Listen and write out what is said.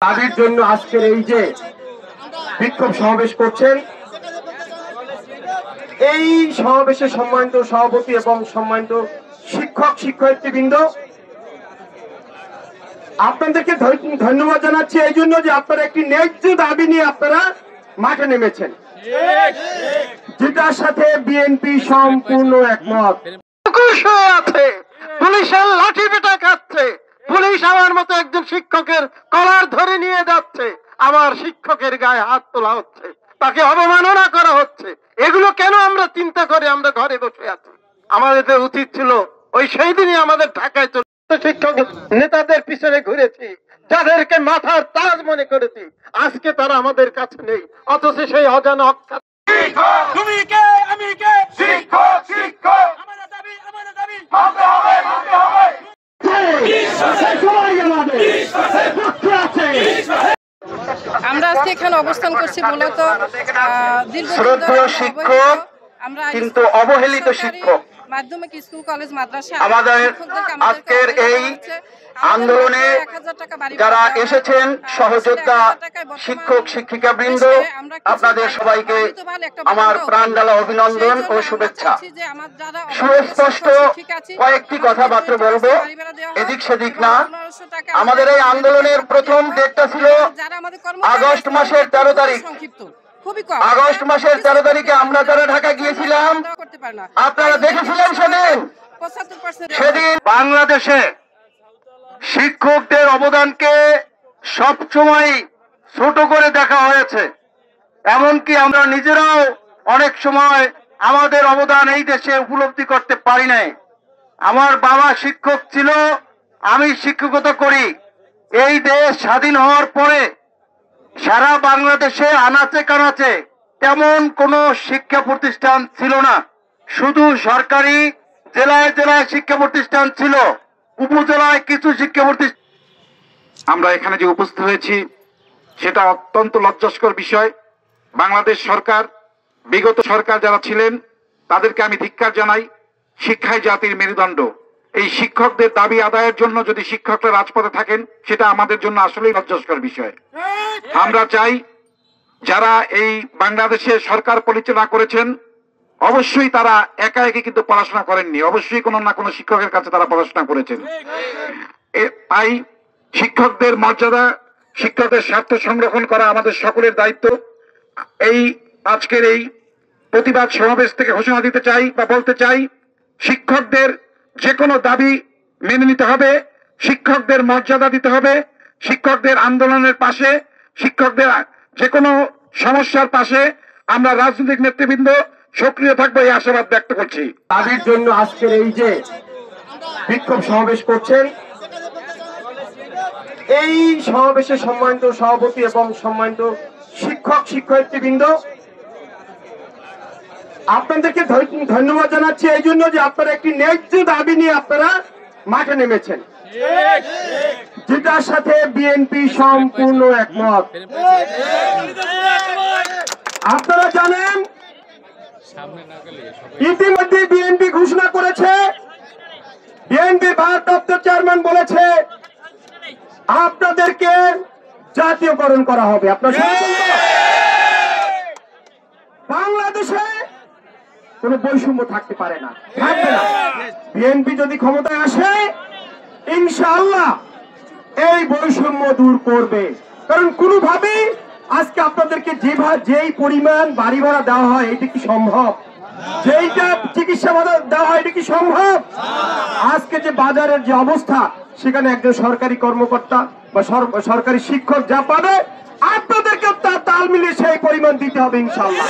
তাদের জন্য আজকের এই যে বিক্ষোভ সমাবেশ করছেন, এই সমাবেশে সম্মানিত সভাপতি এবং সম্মানিত শিক্ষক শিক্ষার্থীবৃন্দ, আপনাদেরকে ধন্যবাদ জানাচ্ছি এই জন্য যে আপনারা একটি ন্যায্য দাবি নিয়ে আপনারা মাঠে নেমেছেন, যেটার সাথে বিএনপি সম্পূর্ণ একমত। পুলিশের লাঠি পেটা খাচ্ছে, পুলিশ আমার মতো একজন শিক্ষকের কলার ধরে নিয়ে যাচ্ছে, আমার শিক্ষকের গায়ে হাত তোলা হচ্ছে, তাকে অবমাননা করা হচ্ছে। এগুলো কেন আমরা চিন্তা করে আমরা ঘরে বসে আছি? আমাদের উচিত ছিল ওই সেই দিনই আমাদের ঢাকায় চলে শিক্ষক নেতাদের পিছনে ঘুরেছি, যাদেরকে মাথার তাজ মনে করেছি, আজকে তারা আমাদের কাছে নেই, অথচ সেই অজানা অক্ষর তুমি কে আমি কে শিক্ষক শিক্ষক আমাদের দাবি মানতে হবে মানতে হবে। আমরা আজকে এখানে অবস্থান করছি মূলত শ্রদ্ধেয় শিক্ষক কিন্তু অবহেলিত শিক্ষক। মাধ্যমিক স্কুল কলেজ মাদ্রাসা আমাদের আজকের এই আন্দোলনে যারা এসেছেন সহযোদ্ধা শিক্ষক শিক্ষিকা বৃন্দ, আপনাদের সবাইকে আমার প্রাণঢালা অভিনন্দন ও শুভেচ্ছা। সুস্পষ্ট কয়েকটি কথাবার্তা বলবো, এদিক সেদিক না। আমাদের এই আন্দোলনের প্রথম ডেটটা ছিল আগস্ট মাসের 13 তারিখ। আগস্ট মাসের 13 তারিখে আমরা যারা ঢাকা গিয়েছিলাম, আপনারা দেখেছিলেন সেদিন বাংলাদেশে শিক্ষকদের অবদানকে সবসময় ছোট করে দেখা হয়েছে। এমনকি আমরা নিজেরাও অনেক সময় আমাদের অবদান এই দেশে উপলব্ধি করতে পারি নাই। আমার বাবা শিক্ষক ছিল, আমি শিক্ষকতা করি। এই দেশ স্বাধীন হওয়ার পরে সারা বাংলাদেশে আনাচে কানাচে তেমন কোনো শিক্ষা প্রতিষ্ঠান ছিল না। শুধু সরকারি জেলায় জেলায় শিক্ষা প্রতিষ্ঠান ছিল, উপজেলায় কিছু শিক্ষা প্রতিষ্ঠান। আমরা এখানে যে উপস্থিত হয়েছি সেটা অত্যন্ত লজ্জাস্কর বিষয়। বাংলাদেশ সরকার, বিগত সরকার যারা ছিলেন তাদেরকে আমি ধিক্কার জানাই। শিক্ষাই জাতির মেরুদণ্ড। এই শিক্ষকদের দাবি আদায়ের জন্য যদি শিক্ষকরা রাজপথে থাকেন, সেটা আমাদের জন্য আসলেই লজ্জাস্কর বিষয়। আমরা চাই যারা এই বাংলাদেশে সরকার পরিচালনা করেছেন, অবশ্যই তারা একা একা কিন্তু পড়াশোনা করেননি, অবশ্যই কোনো না কোনো শিক্ষকের কাছে তারা পড়াশোনা করেছেন। তাই শিক্ষকদের মর্যাদা, শিক্ষকদের স্বার্থ সংরক্ষণ করা আমাদের সকলের দায়িত্ব। এই আজকের এই প্রতিবাদ সমাবেশ থেকে ঘোষণা দিতে চাই বা বলতে চাই, শিক্ষকদের যে কোনো দাবি মেনে নিতে হবে, শিক্ষকদের মর্যাদা দিতে হবে, শিক্ষকদের আন্দোলনের পাশে, শিক্ষকদের যে কোনো সমস্যার পাশে আমরা রাজনৈতিক নেতৃবৃন্দ সক্রিয় থাকবো, এই আশাবাদ ব্যক্ত করছি। তাদের জন্য আজকের এই যে বিক্ষোভ সমাবেশ করছেন, এই সমাবেশে সম্মানিত সভাপতি এবং সম্মানিত শিক্ষক শিক্ষার্থীবৃন্দ, আপনাদেরকে ধন্যবাদ জানাচ্ছি এই জন্য যে আপনারা একটি ন্যায্য দাবি নিয়ে আপনারা মাঠে নেমেছেন, যেটার সাথে বিএনপি সম্পূর্ণ একমত। আপনারা জানেন ইতিমধ্যে বিএনপি ঘোষণা করেছে, বিএনপি ভারপ্রাপ্ত চেয়ারম্যান বলেছে আপনাদেরকে জাতীয়করণ করা হবে। আপনার বাংলাদেশে কোন বৈষম্য থাকতে পারে না, থাকবে না। বিএনপি যদি ক্ষমতায় আসে, ইনশাআল্লাহ এই বৈষম্য দূর করবে। কারণ কোনোভাবেই আজকে আপনাদেরকে যেই পরিমাণ বাড়ি ভাড়া দেওয়া হয়, এটা কি সম্ভব? যেইটা চিকিৎসা ভাতা দেওয়া হয়, এটা কি সম্ভব? আজকে যে বাজারের যে অবস্থা, সেখানে একজন সরকারি কর্মকর্তা বা সরকারি শিক্ষক যা পাবে, আপনাদেরকে তার তাল মিলিয়ে সেই পরিমাণ দিতে হবে ইনশাআল্লাহ।